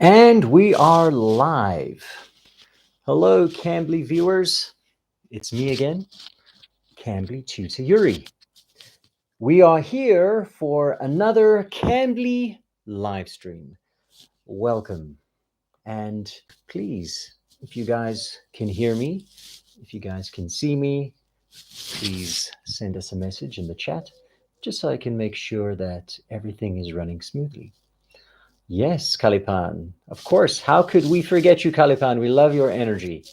And we are live. Hello, Cambly viewers. It's me again, Cambly Tutor Yuri. We are here for another Cambly live stream. Welcome. And please, if you guys can hear me, if you guys can see me, please send us a message in the chat just so I can make sure that everything is running smoothly. Yes, Kalipan. Of course. How could we forget you, Kalipan? We love your energy.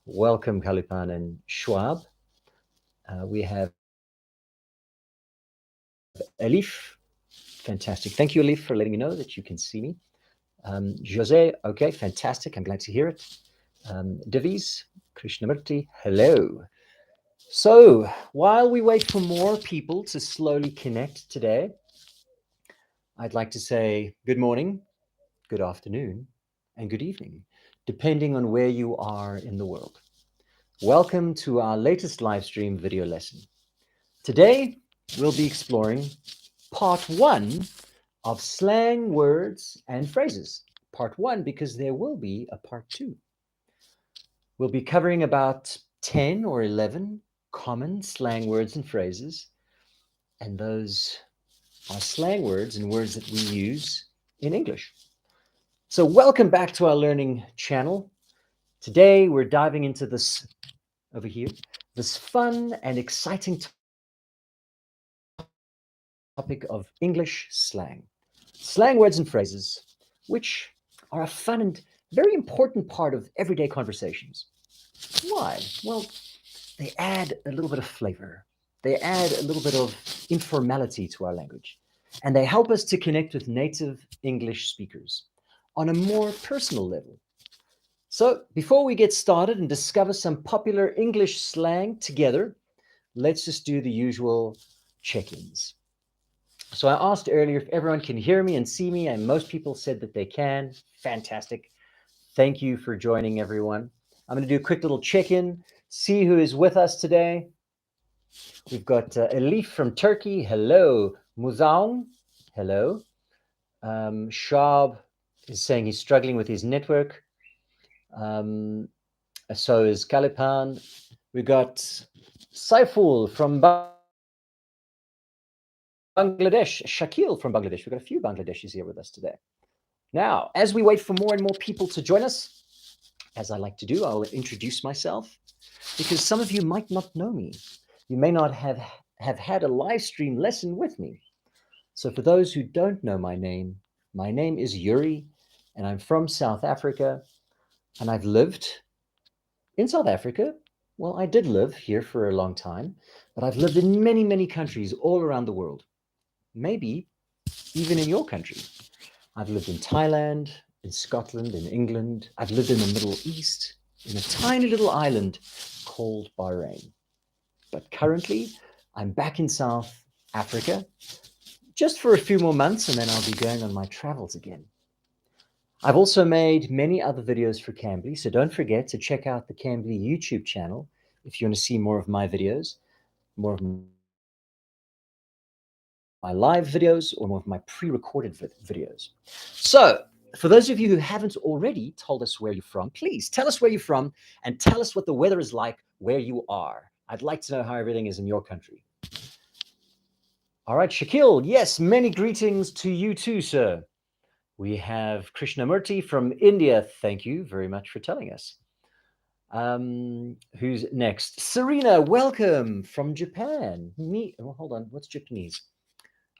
Welcome, Kalipan and Schwab. We have Elif. Fantastic. Thank you, Elif, for letting me know that you can see me. Jose, okay, fantastic. I'm glad to hear it. Divis, Krishnamurti, hello. So, while we wait for more people to slowly connect today, I'd like to say good morning, good afternoon, and good evening, depending on where you are in the world. Welcome to our latest live stream video lesson. Today, we'll be exploring part one of slang words and phrases. Part one, because there will be a part two. We'll be covering about 10 or 11 common slang words and phrases, and those are slang words and words that we use in English. So welcome back to our learning channel. Today, we're diving into this over here, this fun and exciting topic of English slang. Slang words and phrases, which are a fun and very important part of everyday conversations. Why? Well, they add a little bit of flavor. They add a little bit of informality to our language. And they help us to connect with native English speakers on a more personal level. So, before we get started and discover some popular English slang together, let's just do the usual check ins. So I asked earlier if everyone can hear me and see me, and most people said that they can. Fantastic. Thank you for joining, everyone. I'm going to do a quick little check-in, see who is with us today. We've got Elif from Turkey. Hello. Muzaun. Hello. Shab is saying he's struggling with his network. So is Kalipan. We got Saiful from Bangladesh, Shakil from Bangladesh. We've got a few Bangladeshis here with us today. Now, as we wait for more and more people to join us, as I like to do, I'll introduce myself because some of you might not know me. You may not have had a live stream lesson with me. So for those who don't know my name is Yuri, and I'm from South Africa, and I've lived in South Africa. Well, I did live here for a long time, but I've lived in many, many countries all around the world. Maybe even in your country. I've lived in Thailand, in Scotland, in England. I've lived in the Middle East, in a tiny little island called Bahrain. But currently, I'm back in South Africa just for a few more months, and then I'll be going on my travels again. I've also made many other videos for Cambly, so don't forget to check out the Cambly YouTube channel if you want to see more of my videos, more of my live videos, or more of my pre-recorded videos. So, for those of you who haven't already told us where you're from, please tell us where you're from and tell us what the weather is like where you are. I'd like to know how everything is in your country. All right, Shakil, yes, many greetings to you too, sir. We have Krishnamurti from India. Thank you very much for telling us. Who's next? Serena, welcome from Japan. Hold on, what's Japanese?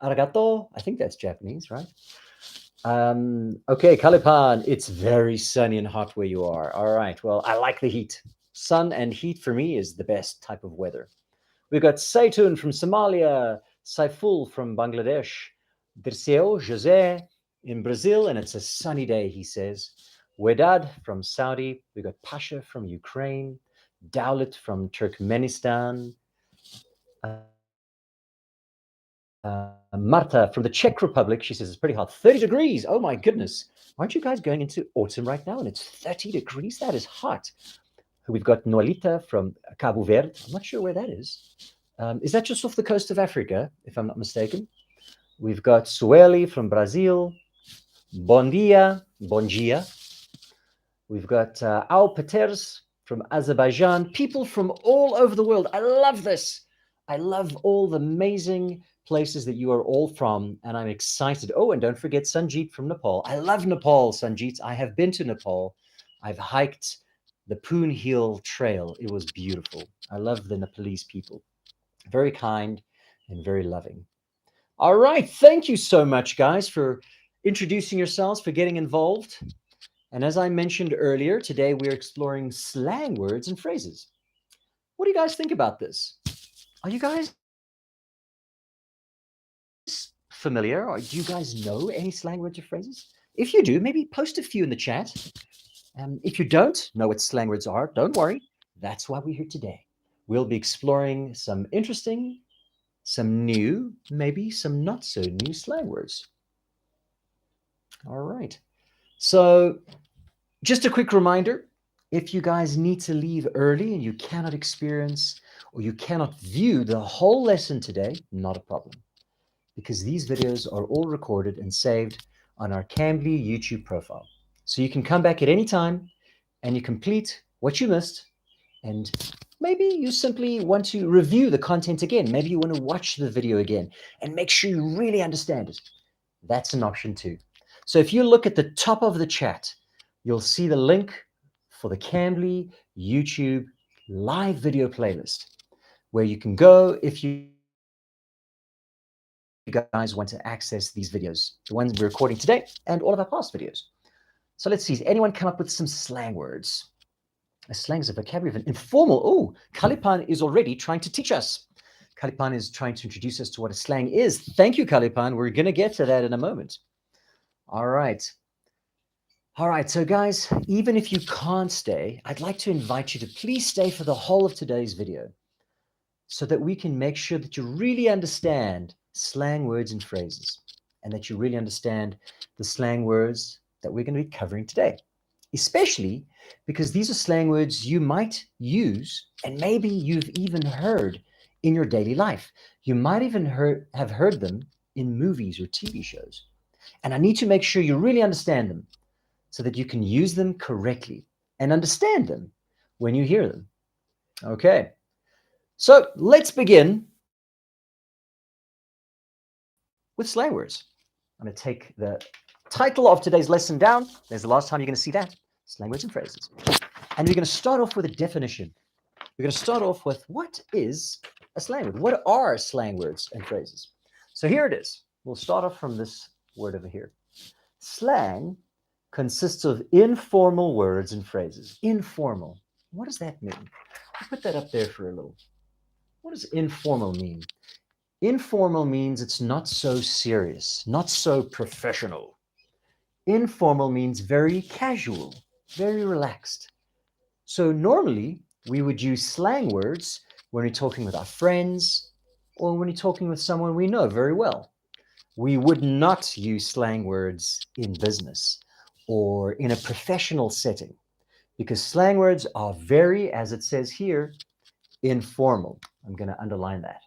Arigato. I think that's Japanese, right? Okay, Kalipan, it's very sunny and hot where you are. All right, well, I like the heat. Sun and heat for me is the best type of weather. We've got Saitun from Somalia, Saiful from Bangladesh, Dirceu Jose in Brazil, and it's a sunny day, he says. Wedad from Saudi. We've got Pasha from Ukraine, Dowlet from Turkmenistan, Marta from the Czech Republic, she says it's pretty hot. 30 degrees. Oh my goodness. Aren't you guys going into autumn right now? And it's 30 degrees. That is hot. We've got Noelita from Cabo Verde. I'm not sure where that is. Is that just off the coast of Africa, if I'm not mistaken? We've got Sueli from Brazil. Bon dia, Bon dia. We've got Al Paters from Azerbaijan, people from all over the world. I love this. I love all the amazing places that you are all from, and I'm excited. Oh, and don't forget Sanjeet from Nepal. I love Nepal, Sanjeet. I have been to Nepal. I've hiked the Poon Hill Trail. It was beautiful. I love the Nepalese people. Very kind and very loving. All right. Thank you so much, guys, for introducing yourselves, for getting involved. And as I mentioned earlier, today we're exploring slang words and phrases. What do you guys think about this? Are you guys familiar, or do you guys know any slang words or phrases? If you do, maybe post a few in the chat. If you don't know what slang words are, don't worry. That's why we're here today. We'll be exploring some interesting, some new, maybe some not so new slang words. All right. So just a quick reminder, if you guys need to leave early and you cannot experience or you cannot view the whole lesson today, not a problem, because these videos are all recorded and saved on our Cambly YouTube profile. So you can come back at any time and you complete what you missed, and maybe you simply want to review the content again. Maybe you want to watch the video again and make sure you really understand it. That's an option too. So if you look at the top of the chat, you'll see the link for the Cambly YouTube live video playlist, where you can go if you guys want to access these videos, the ones we're recording today and all of our past videos. So let's see, has anyone come up with some slang words? A slang is a vocabulary of an informal. Oh, Kalipan is already trying to teach us. Kalipan is trying to introduce us to what a slang is. Thank you, Kalipan. We're going to get to that in a moment. All right. All right, so guys, even if you can't stay, I'd like to invite you to please stay for the whole of today's video so that we can make sure that you really understand slang words and phrases, and that you really understand the slang words that we're going to be covering today, especially because these are slang words you might use and maybe you've even heard in your daily life. You might even have heard them in movies or TV shows. And I need to make sure you really understand them so that you can use them correctly and understand them when you hear them. Okay, so let's begin with slang words. I'm going to take the title of today's lesson down. There's the last time you're going to see that. Slang words and phrases. And we're going to start off with a definition. We're going to start off with, what is a slang word? What are slang words and phrases? So here it is. We'll start off from this word over here. Slang consists of informal words and phrases. Informal. What does that mean? I'll put that up there for a little. What does informal mean? Informal means it's not so serious, not so professional. Informal means very casual, very relaxed. So normally we would use slang words when we're talking with our friends or when we're talking with someone we know very well. We would not use slang words in business or in a professional setting, because slang words are very, as it says here, informal. I'm going to underline that.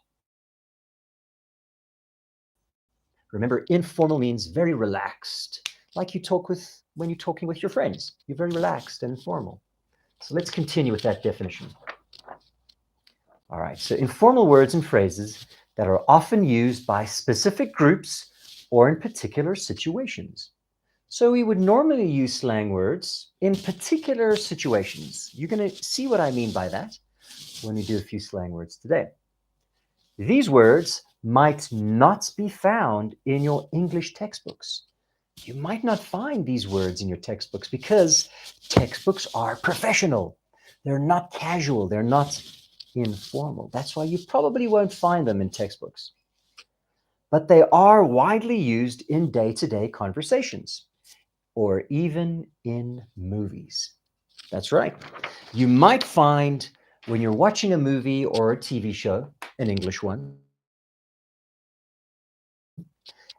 Remember, informal means very relaxed, like you talk with when you're talking with your friends. You're very relaxed and informal. So let's continue with that definition. All right, so informal words and phrases that are often used by specific groups or in particular situations. So we would normally use slang words in particular situations. You're going to see what I mean by that when we do a few slang words today. These words might not be found in your English textbooks. You might not find these words in your textbooks because textbooks are professional. They're not casual. They're not informal. That's why you probably won't find them in textbooks. But they are widely used in day-to-day conversations, or even in movies. That's right. You might find when you're watching a movie or a TV show, an English one,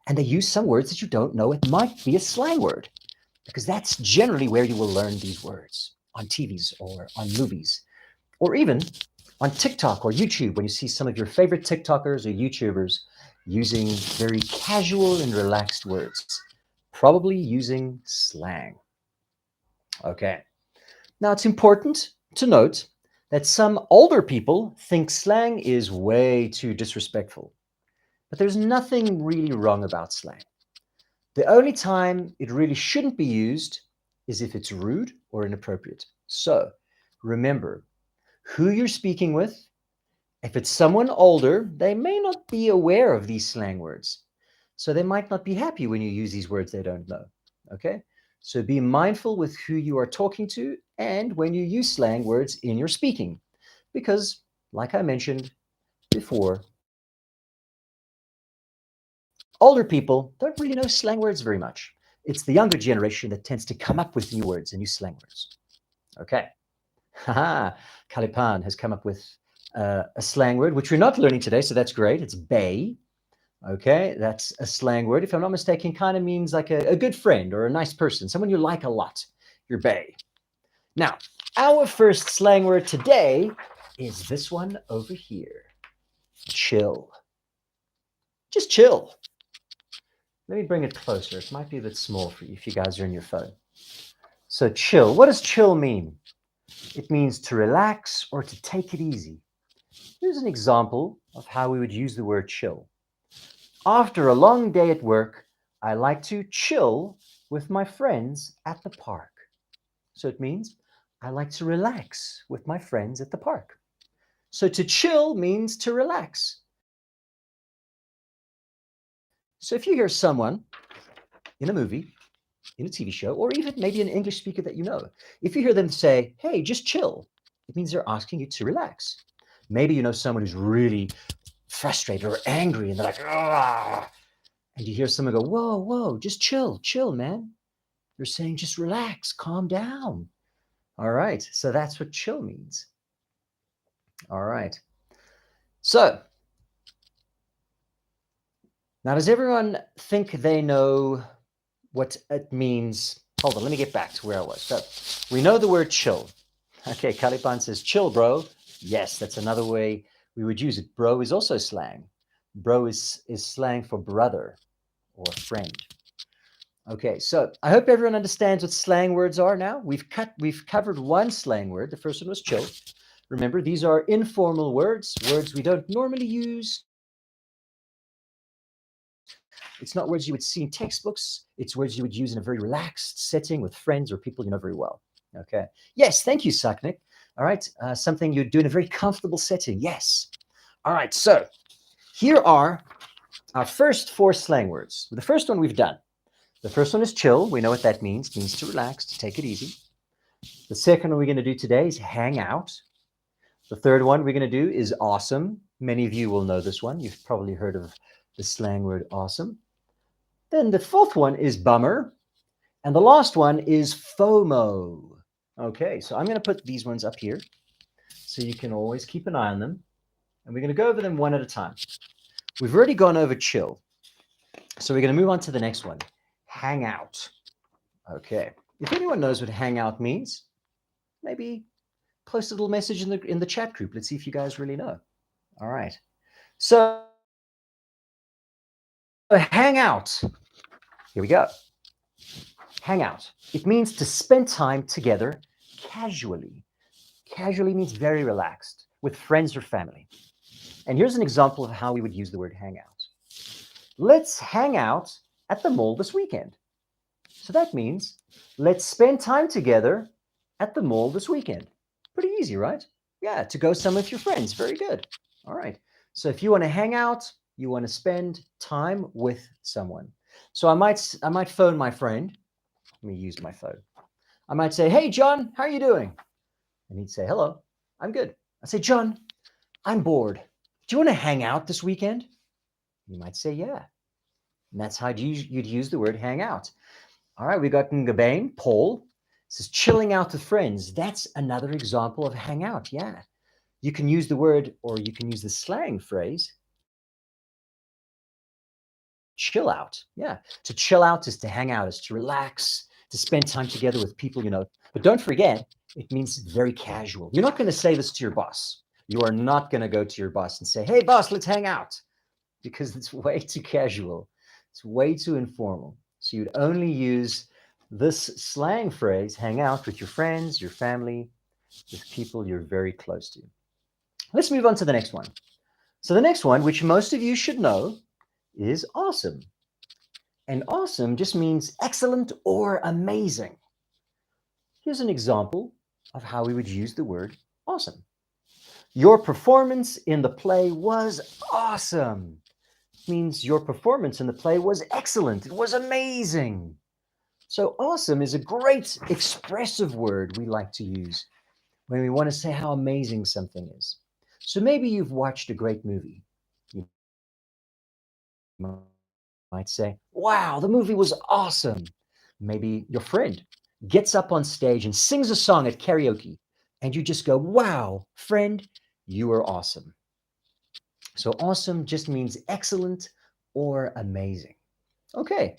and they use some words that you don't know, it might be a slang word, because that's generally where you will learn these words, on TVs or on movies, or even on TikTok or YouTube, when you see some of your favorite TikTokers or YouTubers using very casual and relaxed words. probably using slang. Okay. Now, it's important to note that some older people think slang is way too disrespectful. But there's nothing really wrong about slang. The only time it really shouldn't be used is if it's rude or inappropriate. So remember who you're speaking with. If it's someone older, they may not be aware of these slang words. So they might not be happy when you use these words they don't know. Okay? So be mindful with who you are talking to and when you use slang words in your speaking. Because, like I mentioned before, older people don't really know slang words very much. It's the younger generation that tends to come up with new words and new slang words. Okay. Haha, Kalipan has come up with a slang word, which we're not learning today, so that's great. It's bay. Okay, that's a slang word. If I'm not mistaken, kind of means like a good friend or a nice person, someone you like a lot. You're bay. Now, our first slang word today is this one over here. Chill. Just chill. Let me bring it closer. It might be a bit small for you if you guys are in your phone. So chill. What does chill mean? It means to relax or to take it easy. Here's an example of how we would use the word chill. After a long day at work, I like to chill with my friends at the park. So it means I like to relax with my friends at the park. So to chill means to relax. So if you hear someone in a movie, in a TV show, or even maybe an English speaker that you know, if you hear them say, hey, just chill, it means they're asking you to relax. Maybe you know someone who's really frustrated or angry and they're like, ah, and you hear someone go, whoa, whoa, just chill, chill, man. They're saying just relax, calm down. All right, so that's what chill means. All right. So now does everyone think they know what it means? Hold on, let me get back to where I was. So we know the word chill. Okay, Kalipan says, chill, bro. Yes, that's another way we would use it. Bro is also slang. Bro is slang for brother or friend. Okay, so I hope everyone understands what slang words are now. We've covered one slang word. The first one was chill. Remember, these are informal words we don't normally use. It's not words you would see in textbooks. It's words you would use in a very relaxed setting with friends or people you know very well. Okay. Yes, thank you, Saknik. All right, something you do in a very comfortable setting. Yes. All right, so here are our first 4 slang words. The first one we've done. The first one is chill. We know what that means. It means to relax, to take it easy. The second one we're going to do today is hang out. The third one we're going to do is awesome. Many of you will know this one. You've probably heard of the slang word awesome. Then the fourth one is bummer. And the last one is FOMO. Okay, so I'm going to put these ones up here so you can always keep an eye on them. And we're going to go over them one at a time. We've already gone over chill. So we're going to move on to the next one. Hang out. Okay. If anyone knows what hang out means, maybe post a little message in the chat group. Let's see if you guys really know. All right. So hang out. Here we go. Hang out. It means to spend time together casually. Casually means very relaxed with friends or family. And here's an example of how we would use the word hang out. Let's hang out at the mall this weekend. So that means let's spend time together at the mall this weekend. Pretty easy, right? Yeah, to go somewhere with your friends. Very good. All right. So if you want to hang out, you want to spend time with someone. So I might phone my friend. Let me use my phone. I might say, hey, John, how are you doing? And he'd say, hello, I'm good. I say, John, I'm bored. Do you want to hang out this weekend? You might say, yeah. And that's how you'd use the word hang out. All right, we got Ngabane, Paul. Says chilling out with friends. That's another example of hang out. Yeah. You can use the word, or you can use the slang phrase, chill out. Yeah. To chill out is to hang out, is to relax, to spend time together with people you know. But don't forget, it means very casual. You're not going to say this to your boss. You are not going to go to your boss and say, hey, boss, let's hang out, because it's way too casual. It's way too informal. So you'd only use this slang phrase, hang out with your friends, your family, with people you're very close to. Let's move on to the next one. So the next one, which most of you should know, is awesome. And awesome just means excellent or amazing. Here's an example of how we would use the word awesome. Your performance in the play was awesome. It means your performance in the play was excellent. It was amazing. So awesome is a great expressive word we like to use when we want to say how amazing something is. So maybe you've watched a great movie. You might say, wow, the movie was awesome. Maybe your friend gets up on stage and sings a song at karaoke, and you just go, wow, friend, you are awesome. So awesome just means excellent or amazing. Okay,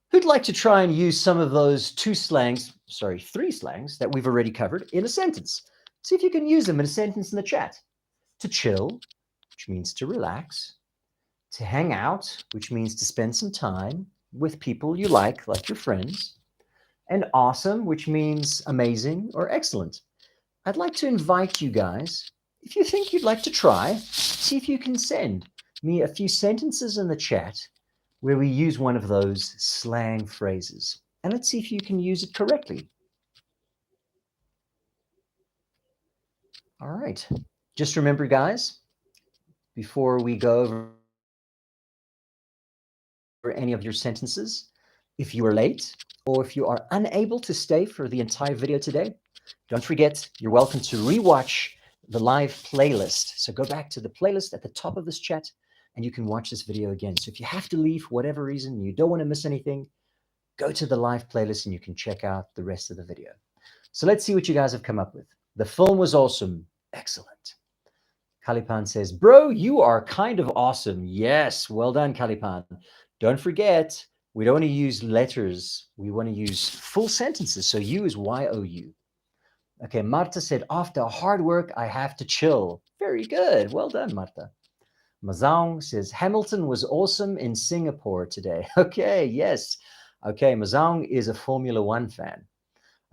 who'd like to try and use some of those three slangs that we've already covered in a sentence? See if you can use them in a sentence in the chat. To chill, which means to relax. To hang out, which means to spend some time with people you like your friends. And awesome, which means amazing or excellent. I'd like to invite you guys, if you think you'd like to try, see if you can send me a few sentences in the chat where we use one of those slang phrases. And let's see if you can use it correctly. All right. Just remember, guys, before we go over any of your sentences, if you are late or if you are unable to stay for the entire video today, don't forget, you're welcome to rewatch the live playlist. So go back to the playlist at the top of this chat and you can watch this video again. So if you have to leave for whatever reason, you don't want to miss anything, go to the live playlist and you can check out the rest of the video. So let's see what you guys have come up with. The film was awesome. Excellent. Kalipan says, bro, you are kind of awesome. Yes, well done, Kalipan. Don't forget, we don't want to use letters. We want to use full sentences. So you is Y-O-U. Okay, Marta said, after hard work, I have to chill. Very good. Well done, Marta. Mazang says, Hamilton was awesome in Singapore today. Okay, yes. Okay, Mazang is a Formula One fan.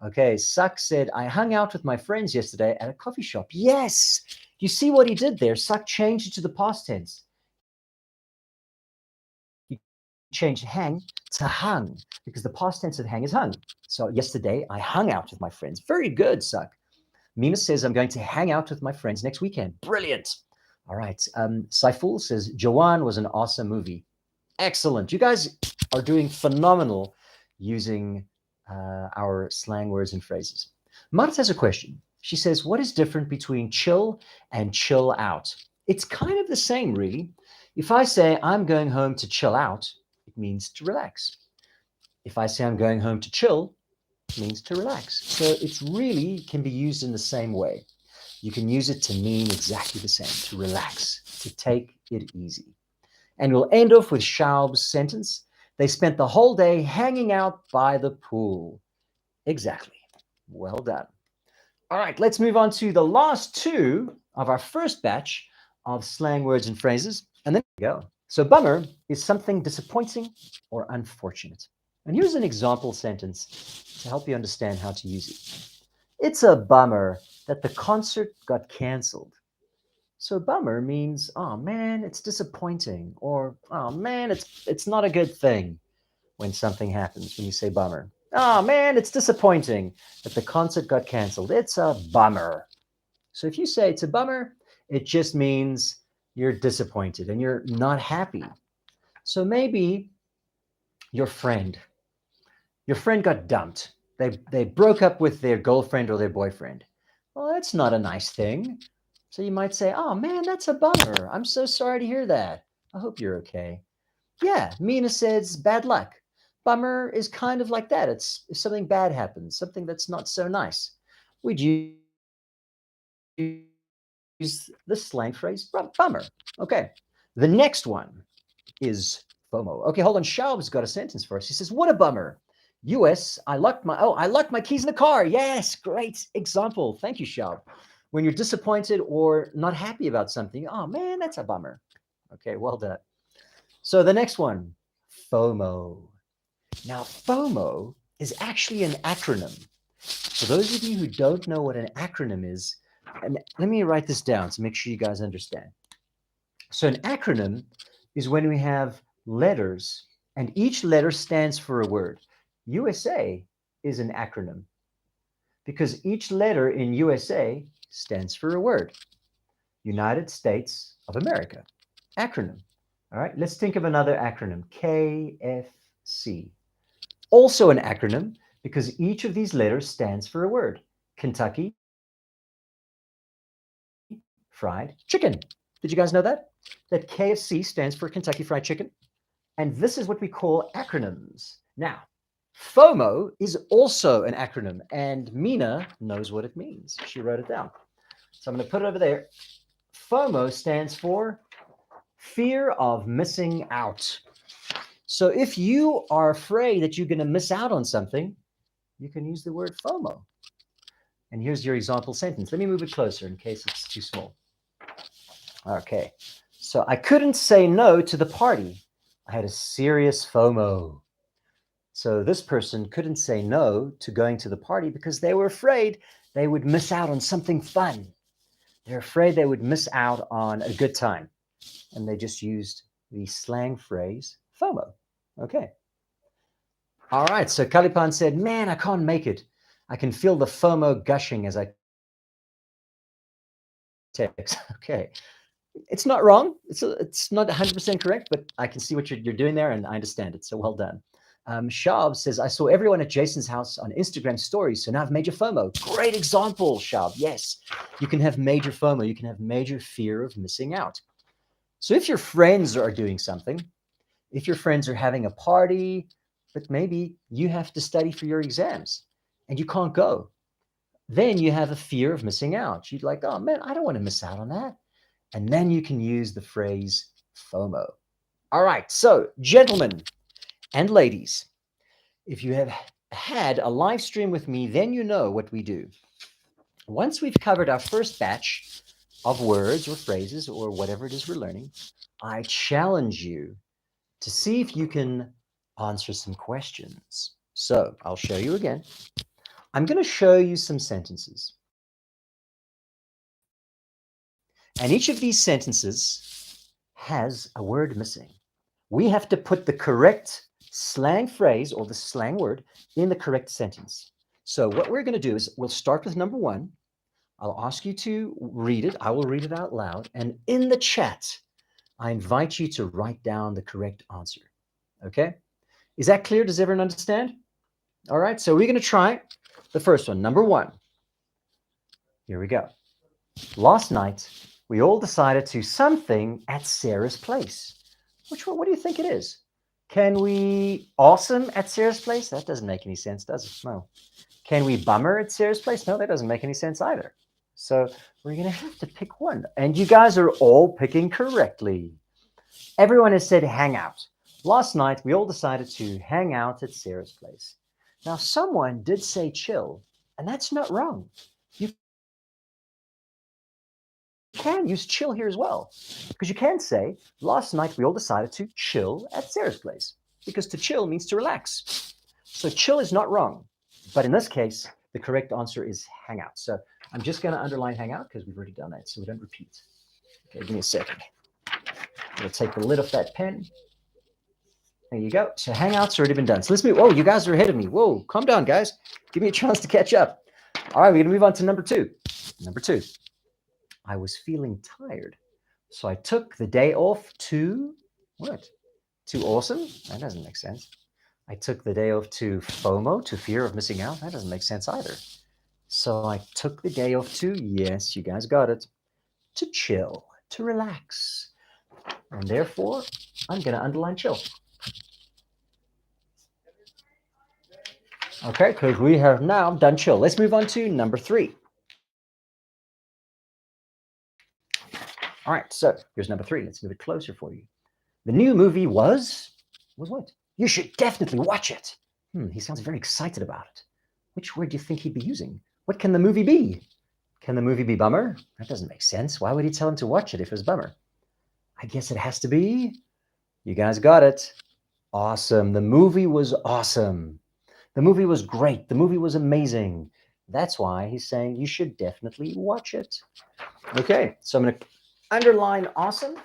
Okay, Sak said, I hung out with my friends yesterday at a coffee shop. Yes. You see what he did there? Sak changed it to the past tense. He changed hang to hung because the past tense of hang is hung. So yesterday, I hung out with my friends. Very good, Sak. Mina says, I'm going to hang out with my friends next weekend. Brilliant. All right. Saiful says, Jawan was an awesome movie. Excellent. You guys are doing phenomenal using our slang words and phrases. Marta has a question. She says, what is different between chill and chill out? It's kind of the same, really. If I say I'm going home to chill out, it means to relax. If I say I'm going home to chill, it means to relax. So it's really can be used in the same way. You can use it to mean exactly the same, to relax, to take it easy. And we'll end off with Schaub's sentence. They spent the whole day hanging out by the pool. Exactly. Well done. All right, let's move on to the last two of our first batch of slang words and phrases. And then we go. So bummer is something disappointing or unfortunate. And here's an example sentence to help you understand how to use it. It's a bummer that the concert got canceled. So bummer means, oh man, it's disappointing, or oh man, it's not a good thing when something happens, when you say bummer. Oh man, it's disappointing that the concert got canceled. It's a bummer. So if you say it's a bummer, it just means you're disappointed and you're not happy. So maybe your friend got dumped. They broke up with their girlfriend or their boyfriend. Well, that's not a nice thing. So you might say, oh man, that's a bummer. I'm so sorry to hear that. I hope you're okay. Yeah, Mina says bad luck. Bummer is kind of like that. It's if something bad happens, something that's not so nice. We'd use the slang phrase bummer. Okay, the next one is FOMO. Okay, hold on. Schaub's got a sentence for us. He says, what a bummer. US, I locked my keys in the car. Yes, great example. Thank you, Schaub. When you're disappointed or not happy about something, oh man, that's a bummer. Okay, well done. So the next one, FOMO. Now, FOMO is actually an acronym. For those of you who don't know what an acronym is, and let me write this down to make sure you guys understand. So an acronym is when we have letters, and each letter stands for a word. USA is an acronym because each letter in USA stands for a word. United States of America, acronym. All right, let's think of another acronym, KFC. Also an acronym because each of these letters stands for a word. Kentucky Fried Chicken. Did you guys know that? That KFC stands for Kentucky Fried Chicken? And this is what we call acronyms. Now, FOMO is also an acronym, and Mina knows what it means. She wrote it down. So I'm going to put it over there. FOMO stands for fear of missing out. So if you are afraid that you're going to miss out on something, you can use the word FOMO. And here's your example sentence. Let me move it closer in case it's too small. Okay, so I couldn't say no to the party. I had a serious FOMO. So this person couldn't say no to going to the party because they were afraid they would miss out on something fun. They're afraid they would miss out on a good time. And they just used the slang phrase FOMO. Okay. All right, so Kalipan said, man, I can't make it. I can feel the FOMO gushing as I text. Okay. It's not wrong. It's not 100% correct, but I can see what you're doing there, and I understand it. So well done. Shab says, I saw everyone at Jason's house on Instagram stories, so now I have major FOMO. Great example, Shab. Yes, you can have major FOMO. You can have major fear of missing out. So if your friends are doing something, if your friends are having a party, but maybe you have to study for your exams and you can't go, then you have a fear of missing out. You'd like, oh man, I don't want to miss out on that. And then you can use the phrase FOMO. All right, so gentlemen and ladies, if you have had a live stream with me, then you know what we do. Once we've covered our first batch of words or phrases or whatever it is we're learning, I challenge you to see if you can answer some questions. So I'll show you again. I'm going to show you some sentences. And each of these sentences has a word missing. We have to put the correct slang phrase or the slang word in the correct sentence. So what we're going to do is we'll start with number one. I'll ask you to read it. I will read it out loud. And in the chat, I invite you to write down the correct answer. Okay? Is that clear? Does everyone understand? All right, so we're going to try the first one. Number one. Here we go. Last night, we all decided to something at Sarah's place. Which one? What do you think it is? Can we awesome at Sarah's place? That doesn't make any sense, does it? No. Can we bummer at Sarah's place? No, that doesn't make any sense either. So we're going to have to pick one. And you guys are all picking correctly. Everyone has said hang out. Last night, we all decided to hang out at Sarah's place. Now, someone did say chill, and that's not wrong. You can use chill here as well, because you can say, last night we all decided to chill at Sarah's place, because to chill means to relax. So chill is not wrong, but in this case, the correct answer is hang out. So I'm just going to underline hang out because we've already done that, so we don't repeat. Okay, give me a second. I'm going to take the lid off that pen. There you go. So hangout's already been done. So let's move. Whoa, you guys are ahead of me. Whoa, calm down, guys. Give me a chance to catch up. All right, we're going to move on to number two. Number two. I was feeling tired, so I took the day off to what? To awesome? That doesn't make sense. I took the day off to FOMO, to fear of missing out. That doesn't make sense either. So I took the day off to, yes, you guys got it, to chill, to relax. And therefore, I'm going to underline chill. Okay, because we have now done chill. Let's move on to number three. All right, so here's number three. Let's move it closer for you. The new movie was what? You should definitely watch it. He sounds very excited about it. Which word do you think he'd be using? What can the movie be? Can the movie be bummer? That doesn't make sense. Why would he tell him to watch it if it was bummer? I guess it has to be, you guys got it, Awesome. The movie was awesome. The movie was great. The movie was amazing. That's why he's saying you should definitely watch it. Okay, so I'm going to underline awesome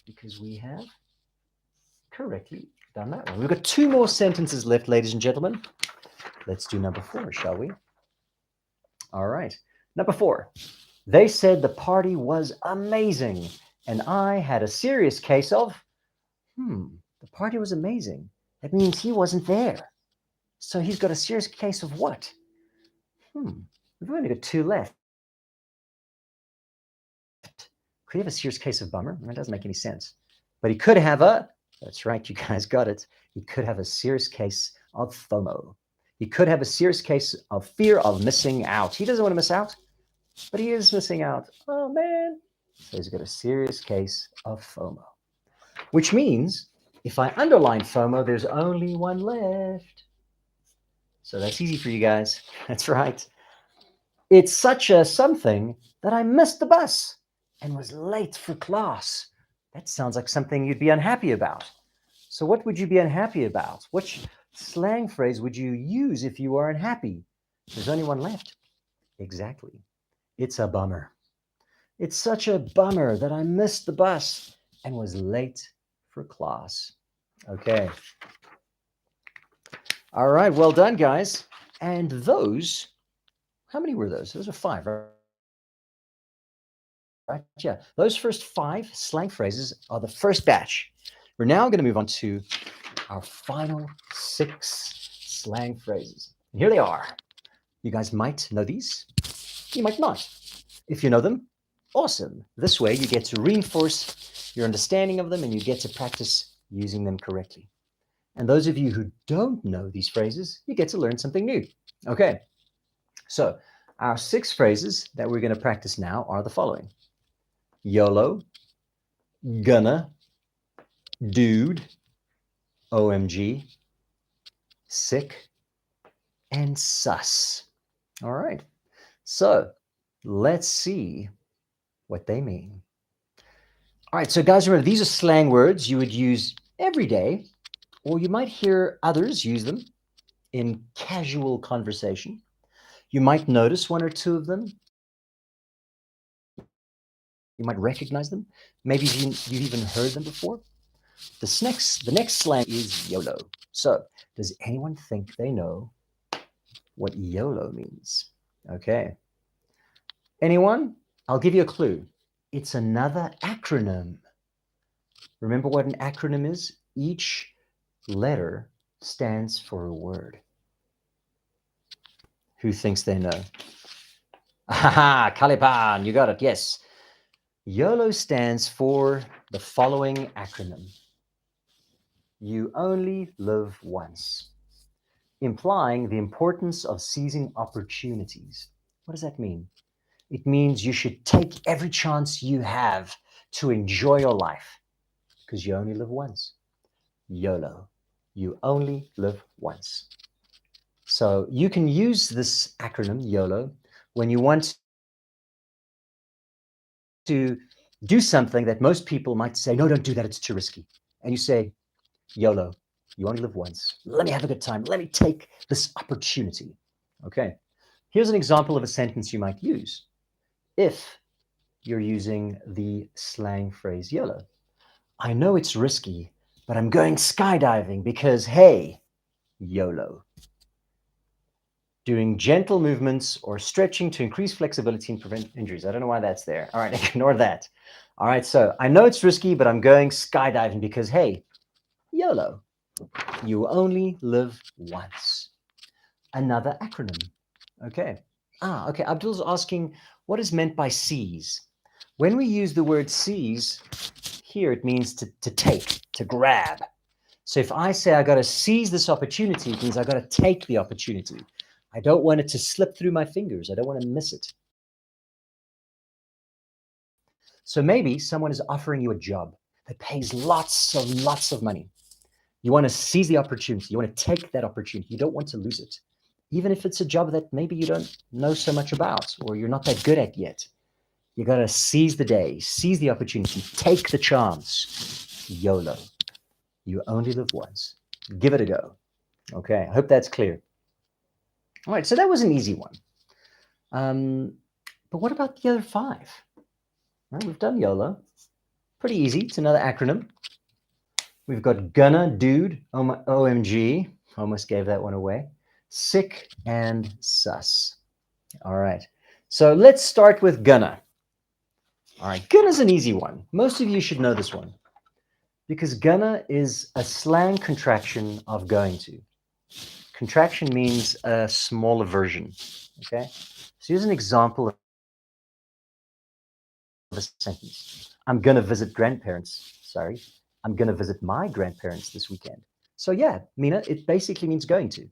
because we have correctly done that one. We've got 2 more sentences left, ladies and gentlemen. Let's do number 4, shall we? All right. Number 4. They said the party was amazing, and I had a serious case of, the party was amazing. That means he wasn't there. So he's got a serious case of what? We've only got 2 left. Could he have a serious case of bummer? That doesn't make any sense. But he could have that's right, you guys got it. He could have a serious case of FOMO. He could have a serious case of fear of missing out. He doesn't want to miss out, but he is missing out. Oh, man. So he's got a serious case of FOMO, which means if I underline FOMO, there's only one left. So that's easy for you guys. That's right. It's such a something that I missed the bus and was late for class. That sounds like something you'd be unhappy about. So what would you be unhappy about? Which slang phrase would you use if you are unhappy? There's only one left. Exactly. It's a bummer. It's such a bummer that I missed the bus and was late for class. Okay. All right, well done, guys. And those, how many were those? Those are 5, right? Right? Yeah, those first 5 slang phrases are the first batch. We're now going to move on to our final 6 slang phrases. And here they are. You guys might know these. You might not. If you know them, awesome. This way you get to reinforce your understanding of them and you get to practice using them correctly. And those of you who don't know these phrases, you get to learn something new. Okay, so our 6 phrases that we're going to practice now are the following. YOLO, gonna, dude, OMG, sick, and sus. All right, so let's see what they mean. All right, so guys, remember, these are slang words you would use every day, or you might hear others use them in casual conversation. You might notice 1 or 2 of them. You might recognize them. Maybe you've even heard them before. The next slang is YOLO. So does anyone think they know what YOLO means? Okay. Anyone? I'll give you a clue. It's another acronym. Remember what an acronym is? Each letter stands for a word. Who thinks they know? Aha, Calipan, you got it, yes. YOLO stands for the following acronym. You only live once, implying the importance of seizing opportunities. What does that mean? It means you should take every chance you have to enjoy your life because you only live once. YOLO, you only live once. So you can use this acronym, YOLO, when you want to do something that most people might say, no, don't do that, it's too risky. And you say, YOLO, you only live once. Let me have a good time. Let me take this opportunity. Okay, here's an example of a sentence you might use if you're using the slang phrase YOLO. I know it's risky, but I'm going skydiving because, hey, YOLO. Doing gentle movements or stretching to increase flexibility and prevent injuries. I don't know why that's there. All right, ignore that. All right, so I know it's risky, but I'm going skydiving because, hey, YOLO. You only live once. Another acronym. Okay. Okay. Abdul's asking, what is meant by seize? When we use the word seize, here it means to take, to grab. So if I say I got to seize this opportunity, it means I got to take the opportunity. I don't want it to slip through my fingers. I don't want to miss it. So maybe someone is offering you a job that pays lots of money. You want to seize the opportunity. You want to take that opportunity. You don't want to lose it. Even if it's a job that maybe you don't know so much about or you're not that good at yet. You got to seize the day, seize the opportunity, take the chance. YOLO. You only live once. Give it a go. Okay, I hope that's clear. All right, so that was an easy one. But what about the other 5? Well, we've done YOLO. Pretty easy. It's another acronym. We've got gonna, dude, OMG. Almost gave that one away. Sick and sus. All right. So let's start with gonna. All right, gonna's an easy one. Most of you should know this one because gonna is a slang contraction of going to. Contraction means a smaller version. Okay. So here's an example of a sentence. I'm gonna visit grandparents. Sorry. I'm gonna visit my grandparents this weekend. So yeah, Mina, it basically means going to,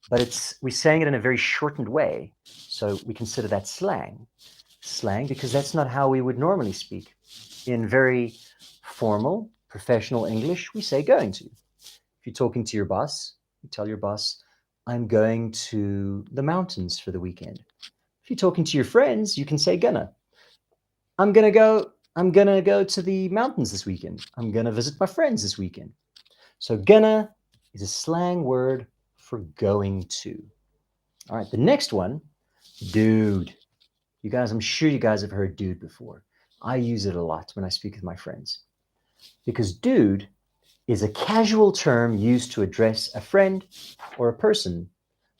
but we're saying it in a very shortened way. So we consider that slang. Slang because that's not how we would normally speak. In very formal, professional English, we say going to. If you're talking to your boss, you tell your boss, I'm going to the mountains for the weekend. If you're talking to your friends, you can say gonna. I'm gonna go to the mountains this weekend. I'm gonna visit my friends this weekend. So gonna is a slang word for going to. All right, the next one, dude. You guys, I'm sure you guys have heard dude before. I use it a lot when I speak with my friends because dude is a casual term used to address a friend or a person,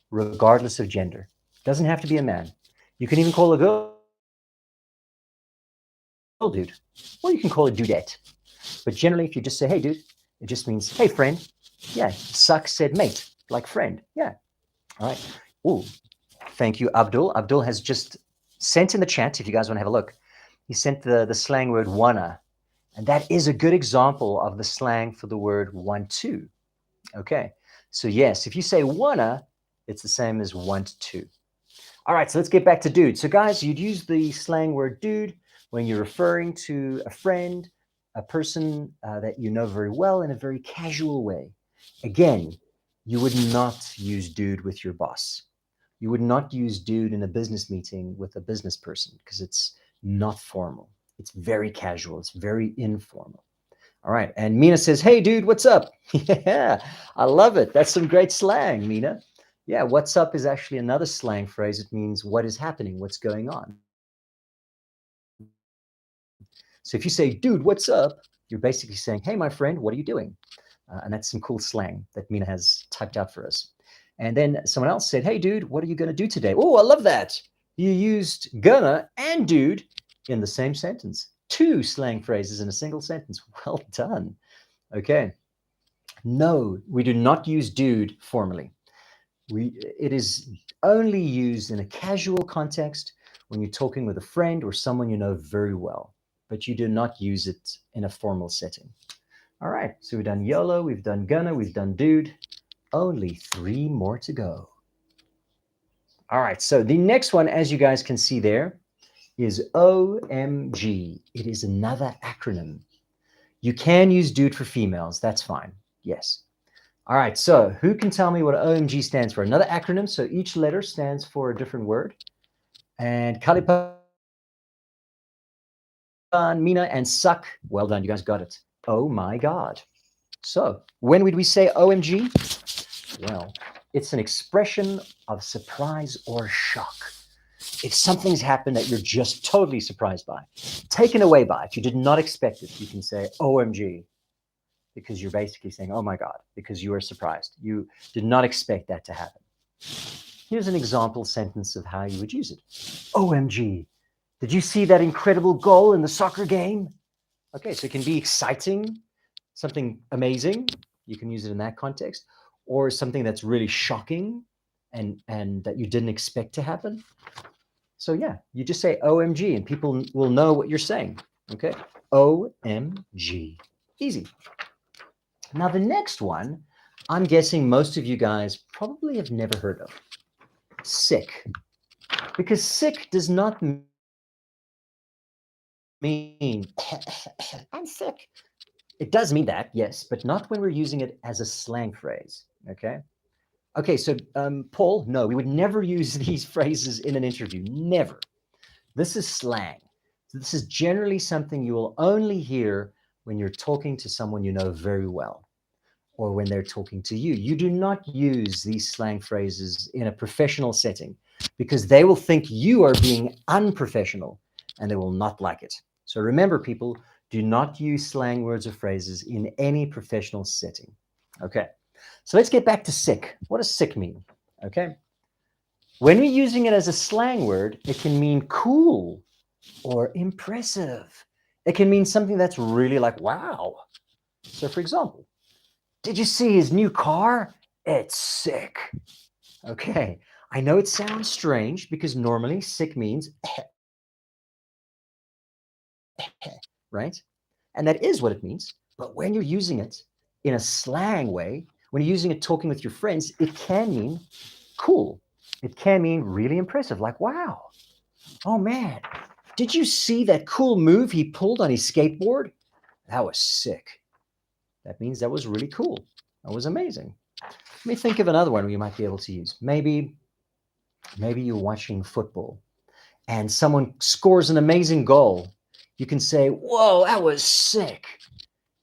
regardless of gender. Doesn't have to be a man. You can even call a girl dude, or you can call it dudette. But generally, if you just say, hey, dude, it just means, hey, friend. Yeah, Suck said mate, like friend. Yeah. All right. Ooh, thank you, Abdul. Abdul has just sent in the chat, if you guys want to have a look. He sent the slang word wanna, and that is a good example of the slang for the word want to. Okay, so yes, if you say wanna, it's the same as want to. All right, so let's get back to dude. So guys, you'd use the slang word dude when you're referring to a friend, a person that you know very well in a very casual way. Again, you would not use dude with your boss. You would not use dude in a business meeting with a business person because it's not formal. It's very casual. It's very informal. All right. And Mina says, hey, dude, what's up? Yeah, I love it. That's some great slang, Mina. Yeah, what's up is actually another slang phrase. It means what is happening, what's going on. So if you say, dude, what's up? You're basically saying, hey, my friend, what are you doing? And that's some cool slang that Mina has typed out for us. And then someone else said, hey, dude, what are you going to do today? Oh, I love that. You used gonna and dude in the same sentence. 2 slang phrases in a single sentence. Well done. Okay. No, we do not use dude formally. It is only used in a casual context when you're talking with a friend or someone you know very well, but you do not use it in a formal setting. All right, so we've done YOLO, we've done gonna, we've done dude. Only 3 more to go. All right, so the next one, as you guys can see there, is OMG. It is another acronym. You can use dude for females, that's fine, yes. All right, so who can tell me what OMG stands for? Another acronym, so each letter stands for a different word. And Kalipan, Mina, and Suck, well done, you guys got it. Oh my God. So when would we say OMG? Well, it's an expression of surprise or shock. If something's happened that you're just totally surprised by, taken away by, if you did not expect it, you can say OMG. Because you're basically saying, oh my God, because you are surprised. You did not expect that to happen. Here's an example sentence of how you would use it. OMG, did you see that incredible goal in the soccer game? Okay, so it can be exciting, something amazing. You can use it in that context, or something that's really shocking and that you didn't expect to happen. So yeah, you just say OMG and people will know what you're saying. Okay, OMG, easy. Now, the next one, I'm guessing most of you guys probably have never heard of. Sick. Because sick does not mean, I'm sick. It does mean that, yes, but not when we're using it as a slang phrase, okay? Okay, so Paul, no, we would never use these phrases in an interview, never. This is slang. This is generally something you will only hear when you're talking to someone you know very well. or when they're talking to you. You do not use these slang phrases in a professional setting because they will think you are being unprofessional and they will not like it. So remember, people, do not use slang words or phrases in any professional setting. Okay, so let's get back to sick. What does sick mean? Okay, when we're using it as a slang word, it can mean cool or impressive. It can mean something that's really like, wow. So for example, did you see his new car? It's sick. Okay, I know it sounds strange because normally sick means right? And that is what it means. But when you're using it in a slang way, when you're using it talking with your friends, it can mean cool. It can mean really impressive, like, wow, oh man, did you see that cool move he pulled on his skateboard? That was sick. That means that was really cool. That was amazing. Let me think of another one we might be able to use. Maybe you're watching football and someone scores an amazing goal. You can say, whoa, that was sick.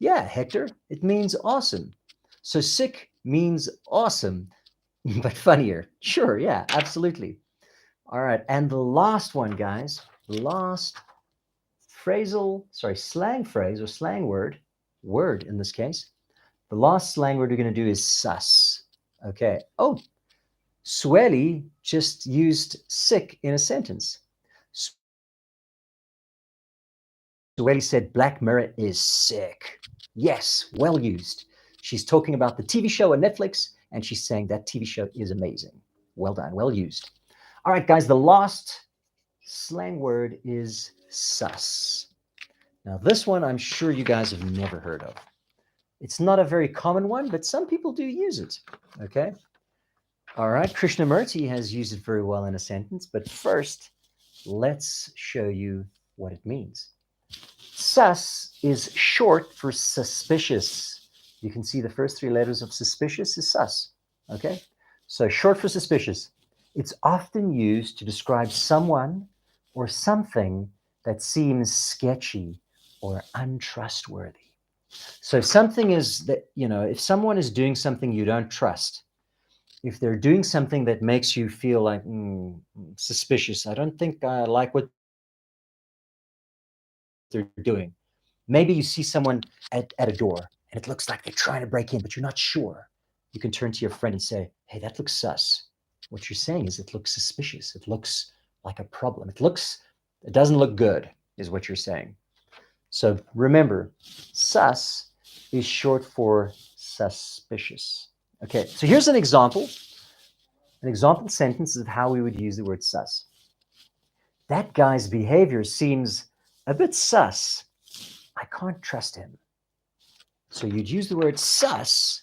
Yeah, Hector, it means awesome. So sick means awesome, but funnier. Sure, yeah, absolutely. All right, and the last one, guys, last slang phrase or slang word in this case. The last slang word we're going to do is sus. Okay. Oh, Swelly just used sick in a sentence. Swelly said Black Mirror is sick. Yes, well used. She's talking about the TV show on Netflix, and she's saying that TV show is amazing. Well done, well used. All right, guys, the last slang word is sus. Now, this one I'm sure you guys have never heard of. It's not a very common one, but some people do use it. Okay. All right, Krishnamurti has used it very well in a sentence, but first, let's show you what it means. Sus is short for suspicious. You can see the first three letters of suspicious is sus. Okay, so short for suspicious. It's often used to describe someone or something that seems sketchy or untrustworthy. So if something is that, if someone is doing something you don't trust, if they're doing something that makes you feel like suspicious, I don't think I like what they're doing. Maybe you see someone at a door and it looks like they're trying to break in, but you're not sure. You can turn to your friend and say, hey, that looks sus. What you're saying is it looks suspicious. It looks like a problem. It doesn't look good, is what you're saying. So remember, sus is short for suspicious. Okay, so here's an example sentence of how we would use the word sus. That guy's behavior seems a bit sus. I can't trust him. So you'd use the word sus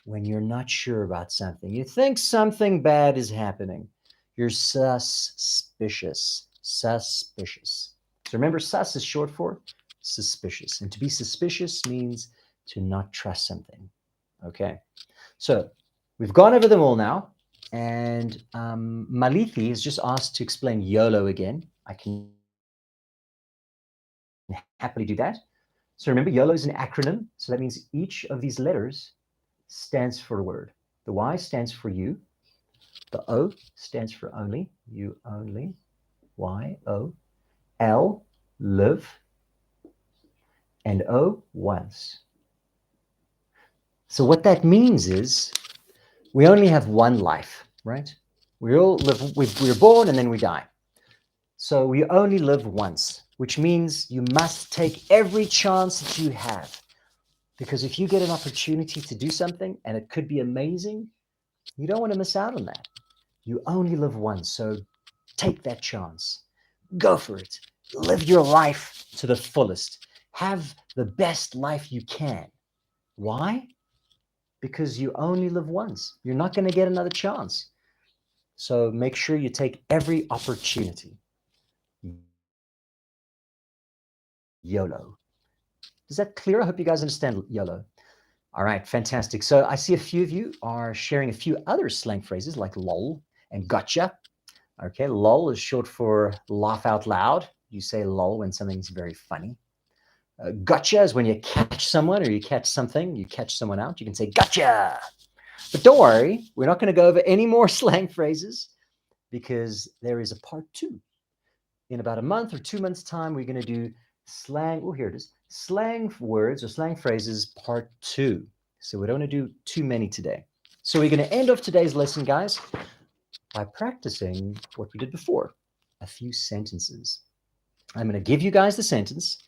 when you're not sure about something. You think something bad is happening. You're suspicious. Suspicious. So remember, sus is short for suspicious. And to be suspicious means to not trust something. Okay. So we've gone over them all now. And Malithi has just asked to explain YOLO again. I can happily do that. So remember, YOLO is an acronym. So that means each of these letters stands for a word. The Y stands for you. The O stands for only. You only. Y, O. L, live. And O, once. So what that means is we only have one life, right? We all live, we're born and then we die. So we only live once, which means you must take every chance that you have. Because if you get an opportunity to do something and it could be amazing, you don't want to miss out on that. You only live once, so take that chance. Go for it. Live your life to the fullest. Have the best life you can. Why? Because you only live once. You're not going to get another chance. So make sure you take every opportunity. YOLO. Is that clear? I hope you guys understand YOLO. All right, fantastic. So I see a few of you are sharing a few other slang phrases like lol and gotcha. Okay, lol is short for laugh out loud. You say lol when something's very funny. Gotcha is when you catch someone or you catch something, you catch someone out, you can say gotcha. But don't worry, we're not going to go over any more slang phrases because there is a part 2. In about a month or 2 months' time, we're going to do slang. Oh, here it is. Slang words or slang phrases part 2. So we don't want to do too many today. So we're going to end off today's lesson, guys, by practicing what we did before, a few sentences. I'm going to give you guys the sentence.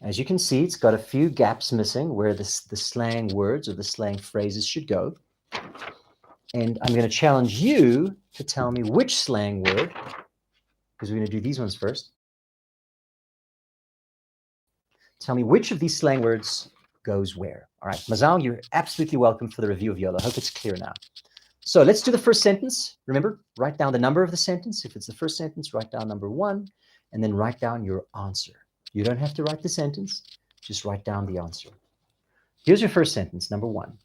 As you can see, it's got a few gaps missing where the slang words or the slang phrases should go. And I'm going to challenge you to tell me which slang word, because we're going to do these ones first. Tell me which of these slang words goes where. All right, Mazal, you're absolutely welcome for the review of YOLO. I hope it's clear now. So let's do the first sentence. Remember, write down the number of the sentence. If it's the first sentence, write down number 1, and then write down your answer. You don't have to write the sentence, just write down the answer. Here's your first sentence, number 1.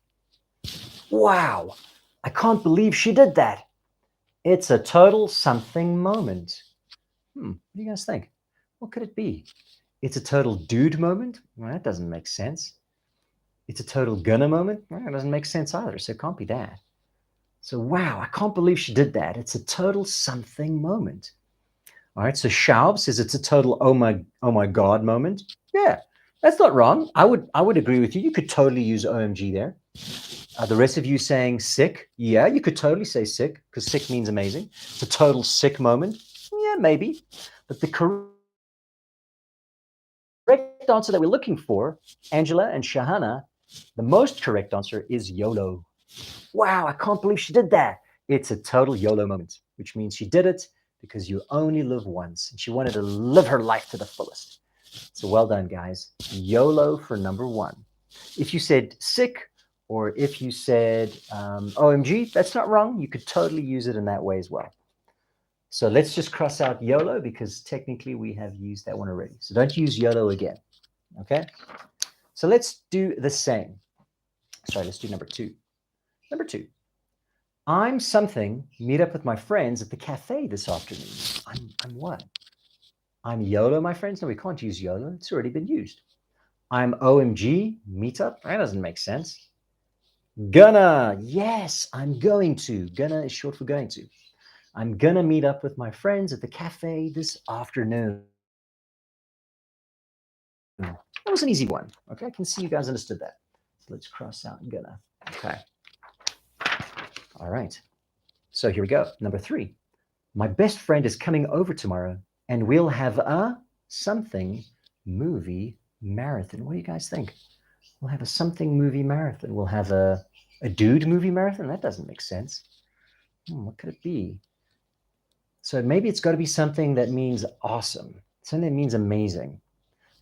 Wow, I can't believe she did that. It's a total something moment. What do you guys think? What could it be? It's a total dude moment? Well, that doesn't make sense. It's a total gunner moment? Well, that doesn't make sense either, so it can't be that. So, wow, I can't believe she did that. It's a total something moment. All right, so Schaub says it's a total oh my God moment. Yeah, that's not wrong. I would agree with you. You could totally use OMG there. The rest of you saying sick? Yeah, you could totally say sick because sick means amazing. It's a total sick moment. Yeah, maybe. But the correct answer that we're looking for, Angela and Shahana, the most correct answer is YOLO. Wow, I can't believe she did that. It's a total YOLO moment, which means she did it because you only live once and she wanted to live her life to the fullest. So well done, guys. YOLO for number 1. If you said sick or if you said OMG, that's not wrong. You could totally use it in that way as well. So let's just cross out YOLO because technically we have used that one already. So don't use YOLO again, okay? So let's do the same. Sorry, let's do number 2. Number 2. I'm something, meet up with my friends at the cafe this afternoon. I'm what? I'm YOLO, my friends? No, we can't use YOLO. It's already been used. I'm OMG, meet up? That doesn't make sense. Gonna, yes, I'm going to. Gonna is short for going to. I'm gonna meet up with my friends at the cafe this afternoon. That was an easy one. Okay, I can see you guys understood that. So let's cross out gonna. Okay. All right. So here we go. Number 3. My best friend is coming over tomorrow and we'll have a something movie marathon. What do you guys think? We'll have a something movie marathon. We'll have a dude movie marathon. That doesn't make sense. What could it be? So maybe it's got to be something that means awesome. Something that means amazing.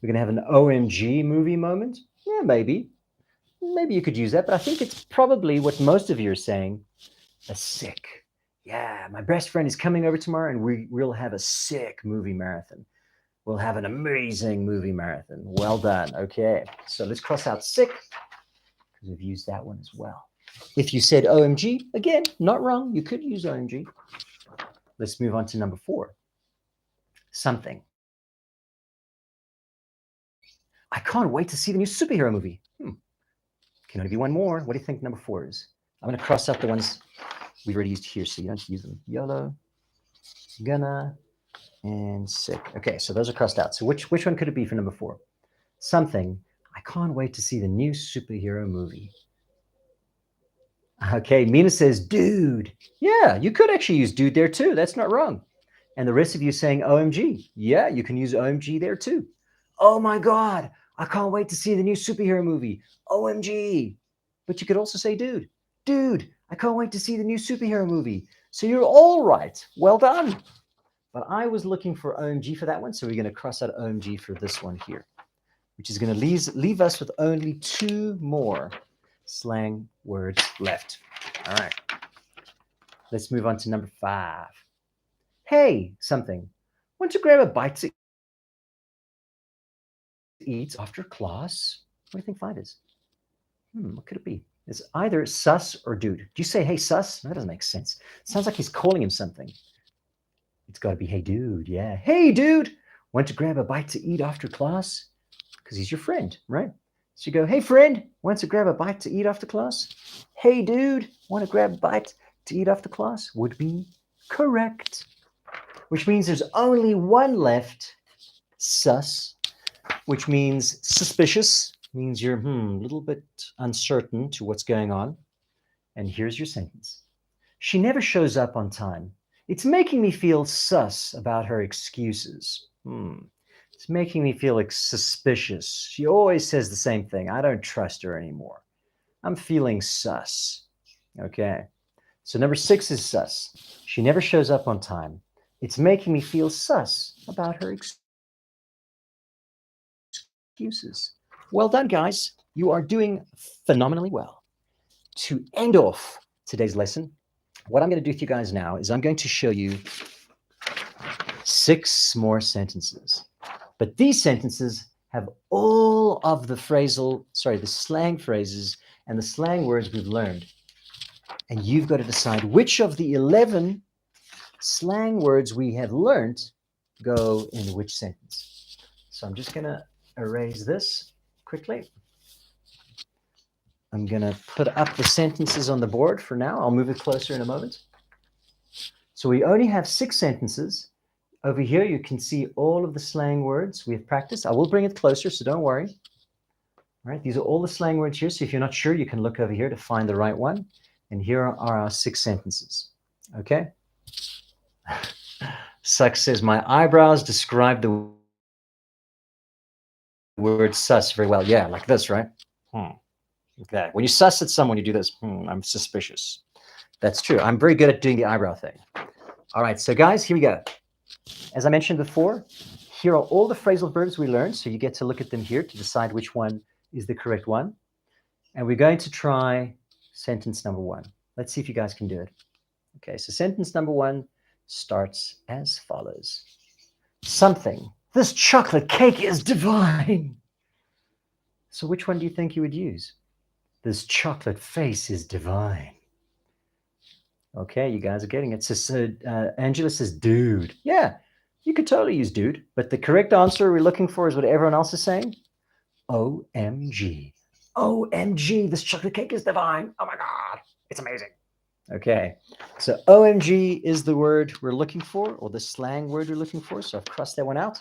We're going to have an OMG movie moment. Yeah, maybe. Maybe you could use that, but I think it's probably what most of you are saying, a sick. Yeah, my best friend is coming over tomorrow and we'll have a sick movie marathon. We'll have an amazing movie marathon. Well done. Okay, so let's cross out sick because we've used that one as well. If you said OMG, again, not wrong. You could use OMG. Let's move on to number 4. Something. I can't wait to see the new superhero movie. Can only be one more. What do you think number 4 is? I'm going to cross out the ones we've already used here, so you don't have to use them. YOLO, gonna, and sick. Okay, so those are crossed out. So which one could it be for number 4? Something. I can't wait to see the new superhero movie. Okay, Mina says, dude. Yeah, you could actually use dude there too. That's not wrong. And the rest of you saying OMG. Yeah, you can use OMG there too. Oh my God, I can't wait to see the new superhero movie. OMG. But you could also say dude. Dude, I can't wait to see the new superhero movie. So you're all right. Well done. But I was looking for OMG for that one, so we're going to cross out OMG for this one here, which is going to leave us with only 2 more slang words left. All right. Let's move on to number 5. Hey, something. Want to grab a bite to eat after class? What do you think 5 is? What could it be? It's either sus or dude. Do you say, hey, sus? No, that doesn't make sense. It sounds like he's calling him something. It's got to be, hey, dude. Yeah. Hey, dude. Want to grab a bite to eat after class? because he's your friend, right? So you go, hey, friend, want to grab a bite to eat after class? Hey, dude, want to grab a bite to eat after class? Would be correct, which means there's only one left, sus, which means suspicious, means you're a little bit uncertain to what's going on. And here's your sentence. She never shows up on time. It's making me feel sus about her excuses. It's making me feel suspicious. She always says the same thing. I don't trust her anymore. I'm feeling sus. Okay. So number 6 is sus. She never shows up on time. It's making me feel sus about her excuses. Well done, guys. You are doing phenomenally well. To end off today's lesson, what I'm going to do with you guys now is I'm going to show you 6 more sentences. But these sentences have all of the the slang phrases and the slang words we've learned. And you've got to decide which of the 11 slang words we have learned go in which sentence. So I'm just going to erase this quickly. I'm going to put up the sentences on the board for now. I'll move it closer in a moment. So we only have 6 sentences. Over here, you can see all of the slang words we have practiced. I will bring it closer, so don't worry. All right, these are all the slang words here. So if you're not sure, you can look over here to find the right one. And here are our 6 sentences. Okay? Suck says, my eyebrows describe the word sus very well. Yeah, like this, right? Okay. When you suss at someone, you do this. I'm suspicious. That's true. I'm very good at doing the eyebrow thing. All right, so guys, here we go. As I mentioned before, here are all the phrasal verbs we learned. So you get to look at them here to decide which one is the correct one. And we're going to try sentence number 1. Let's see if you guys can do it. Okay, so sentence number 1 starts as follows. Something. This chocolate cake is divine. So which one do you think you would use? This chocolate face is divine. Okay, you guys are getting it. So Angela says, dude. Yeah, you could totally use dude, but the correct answer we're looking for is what everyone else is saying. OMG. OMG, this chocolate cake is divine. Oh my God, it's amazing. Okay, so OMG is the word we're looking for, or the slang word we're looking for. So I've crossed that one out.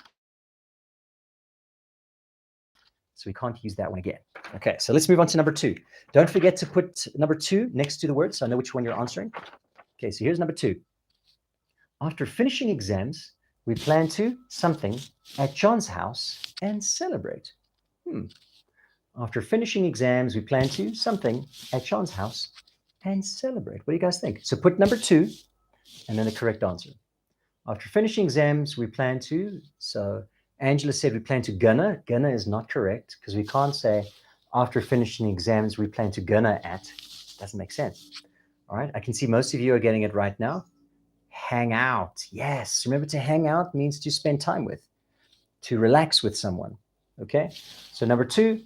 So we can't use that one again. Okay, so let's move on to number 2. Don't forget to put number 2 next to the word so I know which one you're answering. Okay, so here's number 2. After finishing exams, we plan to something at John's house and celebrate. After finishing exams, we plan to something at John's house and celebrate. What do you guys think? So put number 2 and then the correct answer. After finishing exams, we plan to, so Angela said we plan to gonna. Gonna is not correct because we can't say after finishing exams, we plan to gonna at. Doesn't make sense. All right, I can see most of you are getting it right now. Hang out. Yes, remember to hang out means to spend time with, to relax with someone. Okay, so number 2,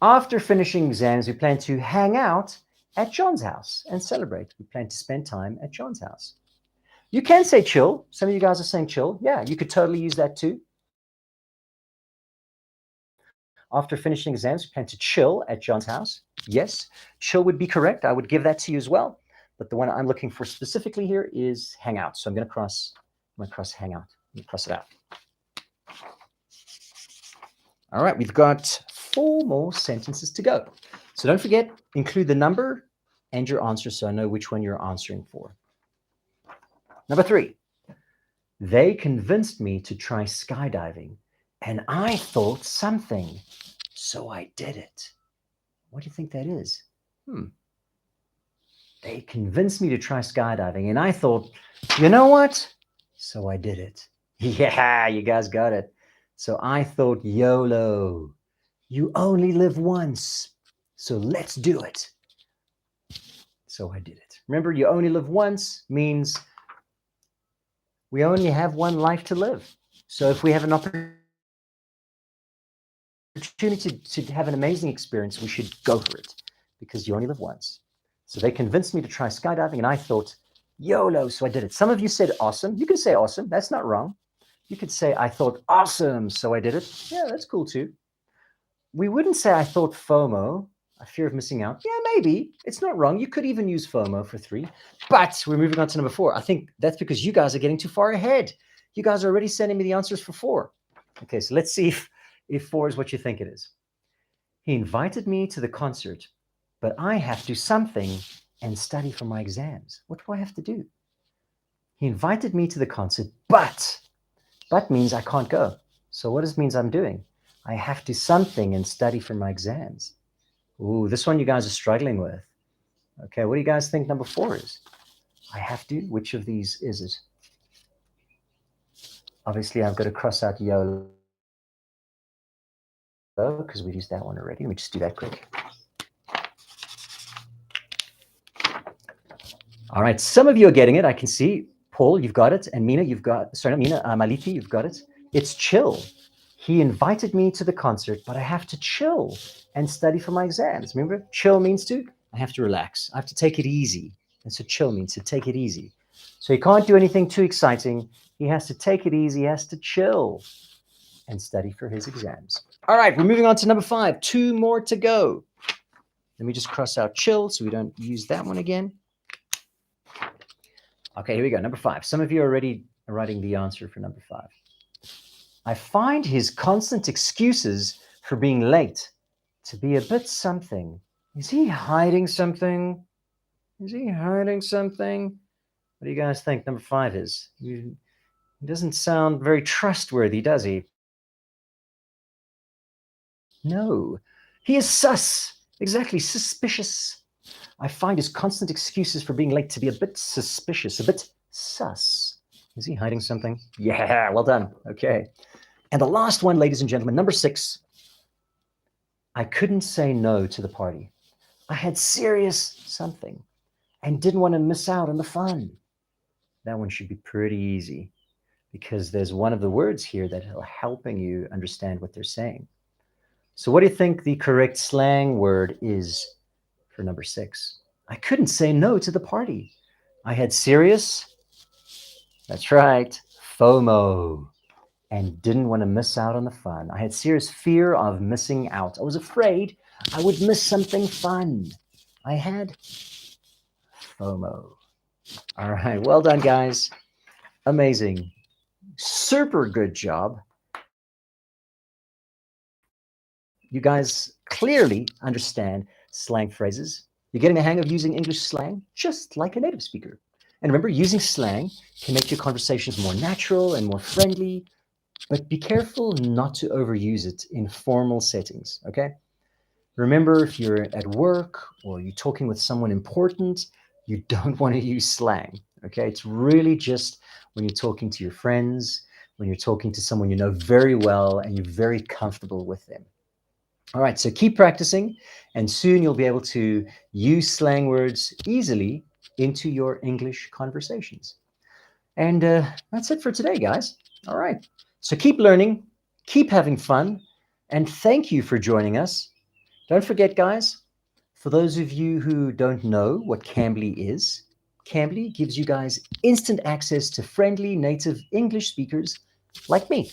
after finishing exams, we plan to hang out at John's house and celebrate. We plan to spend time at John's house. You can say chill. Some of you guys are saying chill. Yeah, you could totally use that too. After finishing exams, we plan to chill at John's house. Yes, chill would be correct. I would give that to you as well. But the one I'm looking for specifically here is hang out. So I'm going to cross hang out. Let me cross it out. All right, we've got 4 more sentences to go. So don't forget, include the number and your answer so I know which one you're answering for. Number 3, they convinced me to try skydiving and I thought something, so I did it. What do you think that is? They convinced me to try skydiving and I thought, you know what? So I did it. Yeah, you guys got it. So I thought YOLO. You only live once. So let's do it. So I did it. Remember, you only live once means we only have one life to live. So if we have an opportunity to have an amazing experience, we should go for it because you only live once. So they convinced me to try skydiving and I thought, YOLO, so I did it. Some of you said awesome. You can say awesome. That's not wrong. You could say, I thought awesome, so I did it. Yeah, that's cool too. we wouldn't say I thought FOMO, a fear of missing out. Yeah, maybe. It's not wrong. You could even use FOMO for 3. But we're moving on to number 4. I think that's because you guys are getting too far ahead. You guys are already sending me the answers for 4. Okay, so let's see if 4 is what you think it is. He invited me to the concert, but I have to do something and study for my exams. What do I have to do? He invited me to the concert, but means I can't go. So what does it means I'm doing? I have to do something and study for my exams. Ooh, this one you guys are struggling with. Okay, what do you guys think number 4 is? I have to. Which of these is it? Obviously, I've got to cross out YOLO because we used that one already. Let me just do that quick. All right, some of you are getting it. I can see. Paul, you've got it. And Mina, you've got, sorry, not Mina, Maliti, you've got it. It's chill. He invited me to the concert, but I have to chill and study for my exams. Remember, chill means I have to relax. I have to take it easy. That's what chill means, to take it easy. So he can't do anything too exciting. He has to take it easy. He has to chill and study for his exams. All right, we're moving on to number 5. 2 more to go. Let me just cross out chill so we don't use that one again. Okay, here we go. Number 5. Some of you are already writing the answer for number 5. I find his constant excuses for being late to be a bit something. Is he hiding something? Is he hiding something? What do you guys think number 5 is? He doesn't sound very trustworthy, does he? No. He is sus. Exactly, suspicious. I find his constant excuses for being late to be a bit suspicious, a bit sus. Is he hiding something? Yeah, well done. Okay. And the last one, ladies and gentlemen, number 6. I couldn't say no to the party. I had serious something and didn't want to miss out on the fun. That one should be pretty easy because there's one of the words here that are helping you understand what they're saying. So what do you think the correct slang word is for number 6? I couldn't say no to the party. I had serious, that's right, FOMO, and didn't want to miss out on the fun. I had serious fear of missing out. I was afraid I would miss something fun. I had FOMO. All right, well done, guys. Amazing. Super good job. You guys clearly understand slang phrases. You're getting the hang of using English slang just like a native speaker. And remember, using slang can make your conversations more natural and more friendly, but be careful not to overuse it in formal settings, okay? Remember, if you're at work or you're talking with someone important, you don't want to use slang, okay? It's really just when you're talking to your friends, when you're talking to someone you know very well and you're very comfortable with them. All right, so keep practicing, and soon you'll be able to use slang words easily into your English conversations. And that's it for today, guys. All right, so keep learning, keep having fun, and thank you for joining us. Don't forget, guys, for those of you who don't know what Cambly is, Cambly gives you guys instant access to friendly native English speakers like me.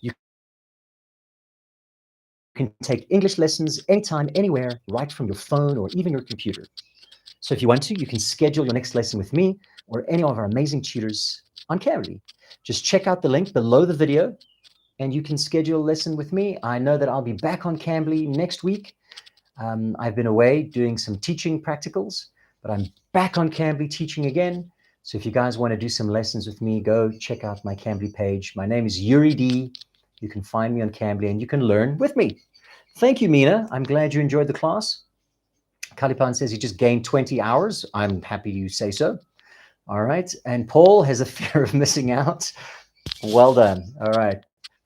You can take English lessons anytime, anywhere, right from your phone or even your computer. So if you want to, you can schedule your next lesson with me or any of our amazing tutors on Cambly. Just check out the link below the video and you can schedule a lesson with me. I know that I'll be back on Cambly next week. I've been away doing some teaching practicals, but I'm back on Cambly teaching again. So if you guys want to do some lessons with me, go check out my Cambly page. My name is Yuri D. You can find me on Cambly and you can learn with me. Thank you, Mina. I'm glad you enjoyed the class. Kalipan says he just gained 20 hours. I'm happy you say so. All right. And Paul has a fear of missing out. Well done. All right.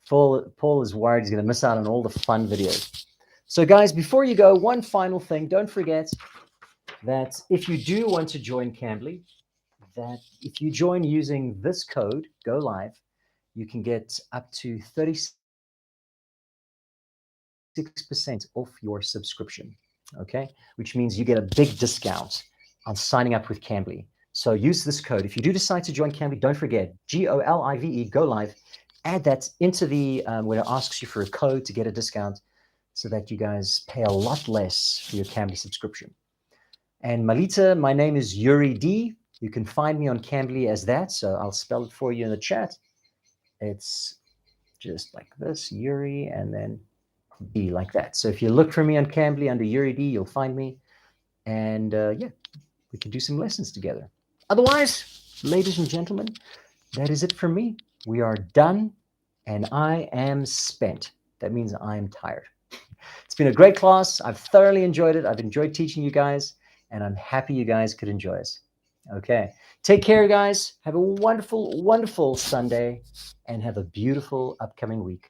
Paul is worried he's going to miss out on all the fun videos. So guys, before you go, one final thing. Don't forget that if you do want to join Cambly, that if you join using this code, Go Live, you can get up to 36% off your subscription, okay? Which means you get a big discount on signing up with Cambly. So use this code. If you do decide to join Cambly, don't forget, G-O-L-I-V-E, Go Live. Add that into the, when it asks you for a code to get a discount, so that you guys pay a lot less for your Cambly subscription. And Malita, my name is Yuri D. You can find me on Cambly as that, so I'll spell it for you in the chat. It's just like this, Yuri, and then D like that. So if you look for me on Cambly under Yuri D, you'll find me. And yeah, we can do some lessons together. Otherwise, ladies and gentlemen, that is it for me. We are done, and I am spent. That means I am tired. It's been a great class. I've thoroughly enjoyed it. I've enjoyed teaching you guys, and I'm happy you guys could enjoy us. Okay. Take care, guys. Have a wonderful, wonderful Sunday, and have a beautiful upcoming week.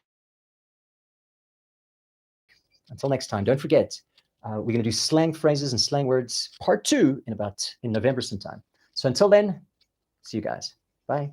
Until next time, don't forget, we're going to do slang phrases and slang words part 2 in November sometime. So until then, see you guys. Bye.